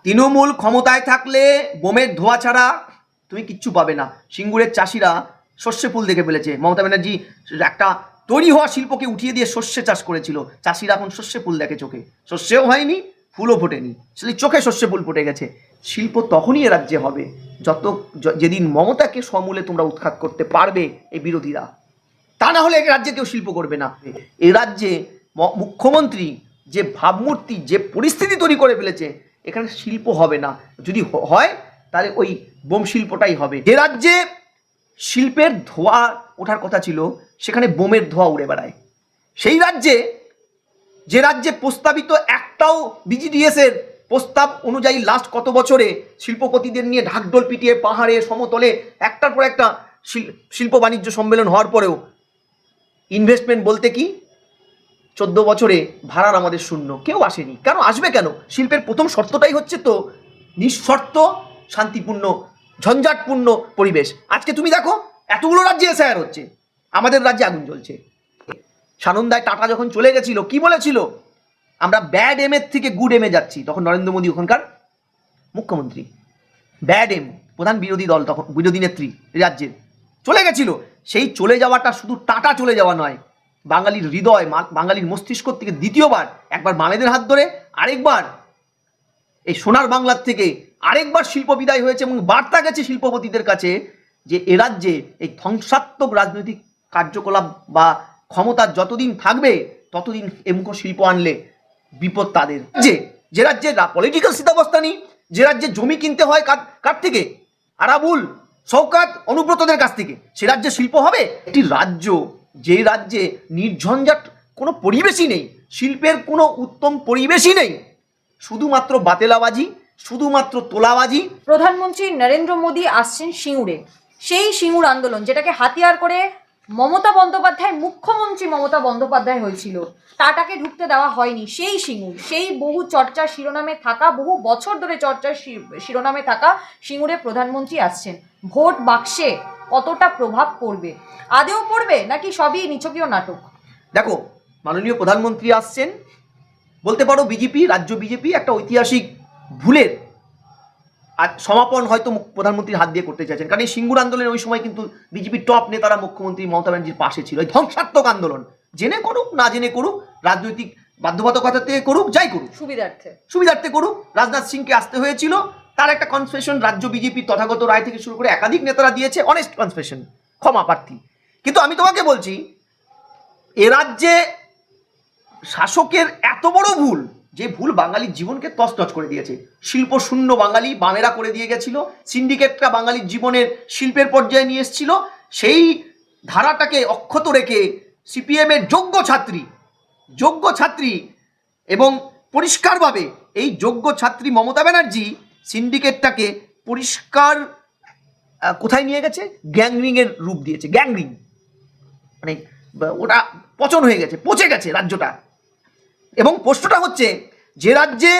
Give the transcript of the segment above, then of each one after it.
তৃণমূল ক্ষমতায় থাকলে বোমের ধোঁয়া ছাড়া তুমি কিচ্ছু পাবে না। সিঙ্গুরের চাষিরা সর্ষে ফুল দেখে ফেলেছে। মমতা ব্যানার্জি একটা তৈরি হওয়া শিল্পকে উঠিয়ে দিয়ে সর্ষে চাষ করেছিল, চাষিরা এখন সর্ষে ফুল দেখে চোখে, সর্ষেও হয়নি ফুলও ফোটেনি, সেটা চোখে সর্ষে ফুল ফুটে গেছে। শিল্প তখনই এ রাজ্যে হবে যেদিন মমতাকে সমূলে তোমরা উৎখাত করতে পারবে এই বিরোধীরা, তা না হলে রাজ্যে কেউ শিল্প করবে না। এ রাজ্যে মুখ্যমন্ত্রী যে ভাবমূর্তি, যে পরিস্থিতি তৈরি করে ফেলেছে, এখানে শিল্প হবে না। যদি হয় তাহলে ওই বোম শিল্পটাই হবে। যে রাজ্যে শিল্পের ধোঁয়া ওঠার কথা ছিল সেখানে বোমের ধোঁয়া উড়ে বেড়ায়। সেই রাজ্যে, যে রাজ্যে প্রস্তাবিত একটাও বিজিডিএস এর প্রস্তাব অনুযায়ী লাস্ট কত বছরে শিল্পপতিদের নিয়ে ঢাকঢোল পিটিয়ে পাহাড়ে সমতলে একটার পর একটা শিল্প বাণিজ্য সম্মেলন হওয়ার পরেও ইনভেস্টমেন্ট বলতে কি 14 বছরে ভাড়ার আমাদের শূন্য, কেউ আসেনি। কেন আসবে? কেন? শিল্পের প্রথম শর্তটাই হচ্ছে তো নিঃশর্ত শান্তিপূর্ণ ঝঞ্ঝাটপূর্ণ পরিবেশ। আজকে তুমি দেখো এতগুলো রাজ্যে এসআইআর হচ্ছে, আমাদের রাজ্যে আগুন জ্বলছে। সানন্দায় টাটা যখন চলে গেছিল কি বলেছিল? আমরা ব্যাড এমের থেকে গুড এমে যাচ্ছি। তখন নরেন্দ্র মোদী ওখানকার মুখ্যমন্ত্রী, ব্যাড এম প্রধান বিরোধী দল, তখন বিরোধী নেত্রী রাজ্যের চলে গেছিল। সেই চলে যাওয়াটা শুধু টাটা চলে যাওয়া নয়, বাঙালির হৃদয়, বাঙালির মস্তিষ্ক থেকে দ্বিতীয়বার, একবার মানেদের হাত ধরে, আরেকবার এই সোনার বাংলার থেকে আরেকবার শিল্প বিদায় হয়েছে এবং বার্তা গেছে শিল্পপতিদের কাছে যে এ রাজ্যে এই ধ্বংসাত্মক রাজনৈতিক কার্যকলাপ বা ক্ষমতা যতদিন থাকবে ততদিন এমুখ শিল্প আনলে বিপদ তাদের। যে রাজ্যে পলিটিক্যাল স্থিতাবস্থা নেই, যে রাজ্যে জমি কিনতে হয় কার থেকে? আরাবুল, শওকাত, অনুব্রতদের কাছ থেকে, সে রাজ্যে শিল্প হবে? একটি রাজ্য যে রাজ্যে নির্ঝঞ্ঝাট কোনো পরিবেশই নেই, শিল্পের কোনো উত্তম পরিবেশই নেই, শুধুমাত্র বাতেলাবাজি, শুধুমাত্র তোলাবাজি। প্রধানমন্ত্রী নরেন্দ্র মোদী আসছেন সিঙ্গুরে। সেই সিঙ্গুর আন্দোলন যেটাকে হাতিয়ার করে মমতা বন্দ্যোপাধ্যায়, মুখ্যমন্ত্রী মমতা বন্দ্যোপাধ্যায় হয়েছিল, টাটাকে ঢুকতে দেওয়া হয়নি। সেই সিঙ্গুর, সেই বহু চর্চার শিরোনামে থাকা, বহু বছর ধরে চর্চার শিরোনামে থাকা সিঙ্গুরে প্রধানমন্ত্রী আসছেন। ভোট বাক্সে কতটা প্রভাব পড়বে? আদেও পড়বে নাকি সবই নিছকীয় নাটক? দেখো, মাননীয় প্রধানমন্ত্রী আসছেন, বলতে পারো বিজেপি, রাজ্য বিজেপি একটা ঐতিহাসিক ভুলের আর সমাপন হয়তো প্রধানমন্ত্রীর হাত দিয়ে করতে চাইছেন। কারণ এই সিঙ্গুর আন্দোলনের ওই সময় কিন্তু বিজেপির টপ নেতারা মুখ্যমন্ত্রী মমতা ব্যানার্জির পাশে ছিল। এই ধ্বংসাত্মক আন্দোলন জেনে করুক না জেনে করুক, রাজনৈতিক বাধ্যবাধকতা থেকে করুক, যাই করুক, সুবিধার্থে করুক, রাজনাথ সিংকে আসতে হয়েছিল। তার একটা কনসেশন রাজ্য বিজেপি তথাগত রায় থেকে শুরু করে একাধিক নেতারা দিয়েছে, অনেস্ট কনসেশন, ক্ষমা প্রার্থী। কিন্তু আমি তোমাকে বলছি, এ রাজ্যে শাসকের এত বড় ভুল, যে ভুল বাঙালির জীবনকে তছনছ করে দিয়েছে। শিল্প শূন্য বাঙালি বামেরা করে দিয়ে গেছিল, সিন্ডিকেটটা বাঙালির জীবনের শিল্পের পর্যায়ে নিয়ে এসেছিল। সেই ধারাটাকে অক্ষত রেখে সিপিএম এর যোগ্য ছাত্রী এবং পরিষ্কারভাবে এই যোগ্য ছাত্রী মমতা ব্যানার্জি সিন্ডিকেটটাকে পরিষ্কার কোথায় নিয়ে গেছে? গ্যাংরিং এর রূপ দিয়েছে। গ্যাংরিং মানে ওটা পচন হয়ে গেছে, পচে গেছে রাজ্যটা। এবং প্রশ্নটা হচ্ছে, যে রাজ্যে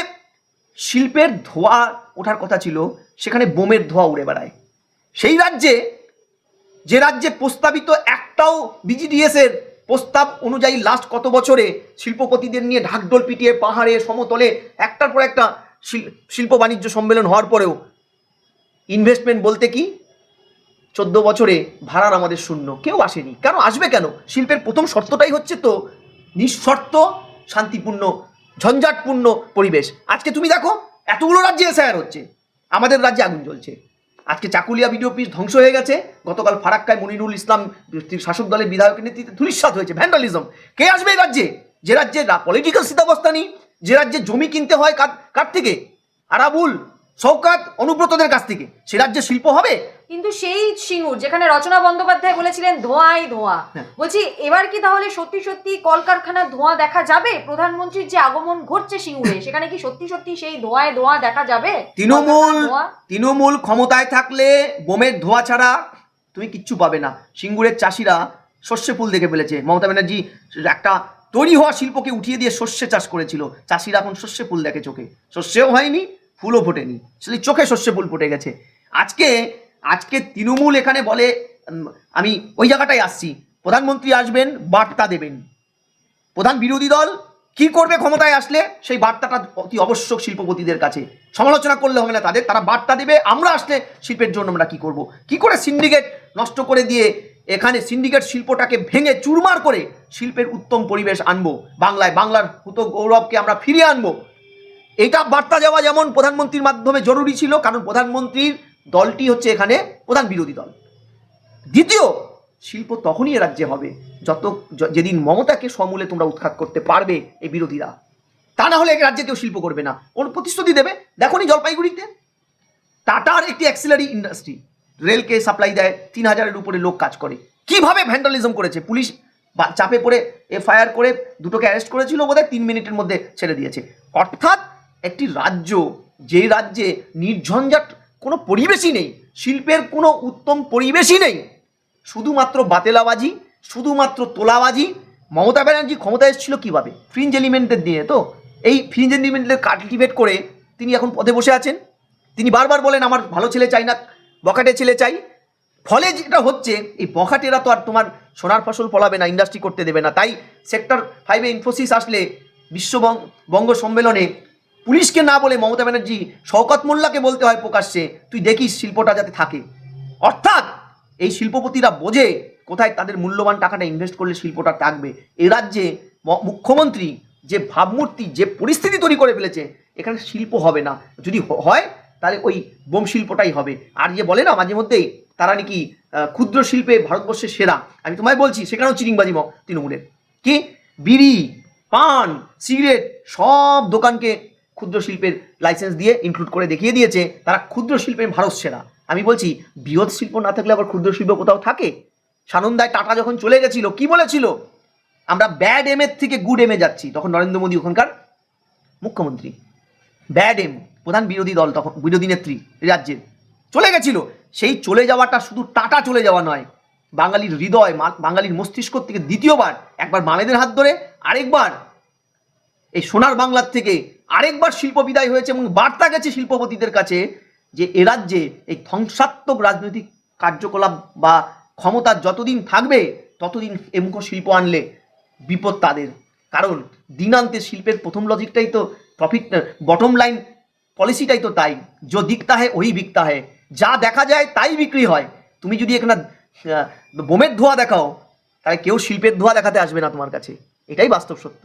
শিল্পের ধোঁয়া ওঠার কথা ছিল সেখানে বোমের ধোঁয়া উড়ে বেড়ায়। সেই রাজ্যে, যে রাজ্যে প্রস্তাবিত একটাও বিজিডিএস এর প্রস্তাব অনুযায়ী লাস্ট কত বছরে শিল্পপতিদের নিয়ে ঢাকঢোল পিটিয়ে পাহাড়ে সমতলে একটার পর একটা শিল্প বাণিজ্য সম্মেলন হওয়ার পরেও ইনভেস্টমেন্ট বলতে কি 14 বছরে ভাড়ার আমাদের শূন্য, কেউ আসেনি। কেন আসবে? কেন? শিল্পের প্রথম শর্তটাই হচ্ছে তো নিঃশর্ত শান্তিপূর্ণ ঝঞ্ঝাটপূর্ণ পরিবেশ। আজকে তুমি দেখো এতগুলো রাজ্যে এসআইআর হচ্ছে, আমাদের রাজ্যে আগুন জ্বলছে। আজকে চাকুলিয়া ভিডিও পিস ধ্বংস হয়ে গেছে, গতকাল ফারাক্কায় মনিরুল ইসলাম শাসক দলের বিধায়কের নেতৃত্বে ধূলিসাৎ হয়েছে, ভ্যান্ডালিজম। কে আসবে এই রাজ্যে? যে রাজ্যে পলিটিক্যাল স্থিতাবস্থা নেই, যে রাজ্যে জমি কিনতে হয় কার থেকে? আরাবুল, শওকাত, অনুব্রতদের কাছ থেকে, সে রাজ্যে শিল্প হবে? কিন্তু সেই সিঙ্গুর যেখানে রচনা বন্দ্যোপাধ্যায় বলেছিলেন ধোঁয়াই ধোঁয়া, বলছি এবার কি তাহলে সত্যি সত্যি কলকারখানার ধোঁয়া দেখা যাবে? প্রধানমন্ত্রীর যে আগমন ঘটছে সিঙ্গুরে, সেখানে কি সত্যি সত্যি সেই ধোঁয়ায় ধোঁয়া দেখা যাবে? তৃণমূল ক্ষমতায় থাকলে বোমের ধোঁয়া ছাড়া তুমি কিচ্ছু পাবে না। সিঙ্গুরের চাষিরা সর্ষে ফুল দেখে ফেলেছে। মমতা ব্যানার্জি একটা তৈরি হওয়া শিল্পকে উঠিয়ে দিয়ে সর্ষে চাষ করেছিল, চাষিরা এখন সর্ষে ফুল দেখে চোখে, সর্ষেও হয়নি ফুলও ফোটেনি, সেটা চোখে সর্ষে ফুল ফুটে গেছে। আজকে তৃণমূল এখানে বলে, আমি ওই জায়গাটায় আসছি, প্রধানমন্ত্রী আসবেন, বার্তা দেবেন। প্রধান বিরোধী দল কি করবে ক্ষমতায় আসলে সেই বার্তাটা অতি আবশ্যক শিল্পপতিদের কাছে। সমালোচনা করলে হবে না তাদের, তারা বার্তা দেবে আমরা আসলে শিল্পের জন্য আমরা কি করব, কি করে সিন্ডিকেট নষ্ট করে দিয়ে এখানে সিন্ডিকেট শিল্পটাকে ভেঙে চুরমার করে শিল্পের উত্তম পরিবেশ আনবো, বাংলায় বাংলার হুত গৌরবকে আমরা ফিরিয়ে আনবো। এইটা বার্তা দেওয়া যেমন প্রধানমন্ত্রীর মাধ্যমে জরুরি ছিল, কারণ প্রধানমন্ত্রীর দলটি হচ্ছে এখানে প্রধান বিরোধী দল। দ্বিতীয়, শিল্প তখনই এ রাজ্যে হবে যেদিন মমতাকে সমূলে তোমরা উৎখাত করতে পারবে এই বিরোধীরা, তা না হলে এই রাজ্যে কেউ শিল্প করবে না। ওর প্রতিশ্রুতি দেবে, দেখো নি জলপাইগুড়িতে টাটার একটি অ্যাক্সিলারি ইন্ডাস্ট্রি, রেলকে সাপ্লাই দেয়, 3000-এর উপরে লোক কাজ করে, কিভাবে ভ্যান্ডালিজম করেছে, পুলিশ চাপে পড়ে এফআইআর করে দুটোকে অ্যারেস্ট করেছিল বোধহয় 3 মিনিটের মধ্যে ছেড়ে দিয়েছে। অর্থাৎ একটি রাজ্য, যে রাজ্যে নির্ঝঞ্ঝাট কোনো পরিবেশই নেই, শিল্পের কোনো উত্তম পরিবেশই নেই, শুধুমাত্র বাতেলাবাজি, শুধুমাত্র তোলাবাজি। মমতা ব্যানার্জি ক্ষমতায় এসেছিল কীভাবে? ফ্রিঞ্জ এলিমেন্টের দিয়ে। তো এই ফ্রিঞ্জ এলিমেন্টের কাল্টিভেট করে তিনি এখন পদে বসে আছেন। তিনি বারবার বলেন আমার ভালো ছেলে চাই না, বখাটে ছেলে চাই। ফলে যেটা হচ্ছে, এই বখাটেরা তো আর তোমার সোনার ফসল ফলাবে না, ইন্ডাস্ট্রি করতে দেবে না। তাই সেক্টর 5-এ ইনফোসিস আসলে বিশ্ববঙ্গ সম্মেলনে পুলিশকে না বলে মমতা ব্যানার্জি শওকত মোল্লাকে বলতে হয় প্রকাশ্যে, তুই দেখিস শিল্পটা যাতে থাকে। অর্থাৎ এই শিল্পপতিরা বোঝে কোথায় তাদের মূল্যবান টাকাটা ইনভেস্ট করলে শিল্পটা থাকবে। এ রাজ্যে মুখ্যমন্ত্রী যে ভাবমূর্তি, যে পরিস্থিতি তৈরি করে ফেলেছে, এখানে শিল্প হবে না। যদি হয় তাহলে ওই বোম শিল্পটাই হবে। আর যে বলে না মাঝে মধ্যেই তারা নাকি ক্ষুদ্র শিল্পে ভারতবর্ষের সেরা, আমি তোমায় বলছি সেখানেও চিরিংবাজি তৃণমূলের। কি বিড়ি, পান, সিগারেট সব দোকানকে ক্ষুদ্র শিল্পের লাইসেন্স দিয়ে ইনক্লুড করে দেখিয়ে দিয়েছে তারা ক্ষুদ্র শিল্পে ভারত সেরা। আমি বলছি বৃহৎ শিল্প না থাকলে আবার ক্ষুদ্র শিল্প কোথাও থাকে? সানন্দায় টাটা যখন চলে গেছিল কি বলেছিল, আমরা ব্যাড এমের থেকে গুড এমে যাচ্ছি। তখন নরেন্দ্র মোদী ওখানকার মুখ্যমন্ত্রী, ব্যাড এম প্রধান বিরোধী দল, তখন বিরোধী নেত্রী রাজ্যের, চলে গেছিল। সেই চলে যাওয়াটা শুধু টাটা চলে যাওয়া নয়, বাঙালির হৃদয়, বাঙালির মস্তিষ্ক থেকে দ্বিতীয়বার, একবার মামেদের হাত ধরে, আরেকবার এই সোনার বাংলার থেকে আরেকবার শিল্প বিদায় হয়েছে। এবং বার্তা গেছে শিল্পপতিদের কাছে যে এ রাজ্যে এই ধ্বংসাত্মক রাজনৈতিক কার্যকলাপ বা ক্ষমতা যতদিন থাকবে ততদিন এমুখ শিল্প আনলে বিপদ তাদের। কারণ দিনান্তে শিল্পের প্রথম লজিকটাই তো প্রফিট, বটম লাইন পলিসিটাই তো তাই, যো দিকতা হয় ওই বিকতা হয়, যা দেখা যায় তাই বিক্রি হয়। তুমি যদি এখানে বোমের ধোঁয়া দেখাও তাহলে কেউ শিল্পের ধোঁয়া দেখাতে আসবে না তোমার কাছে, এটাই বাস্তব সত্য।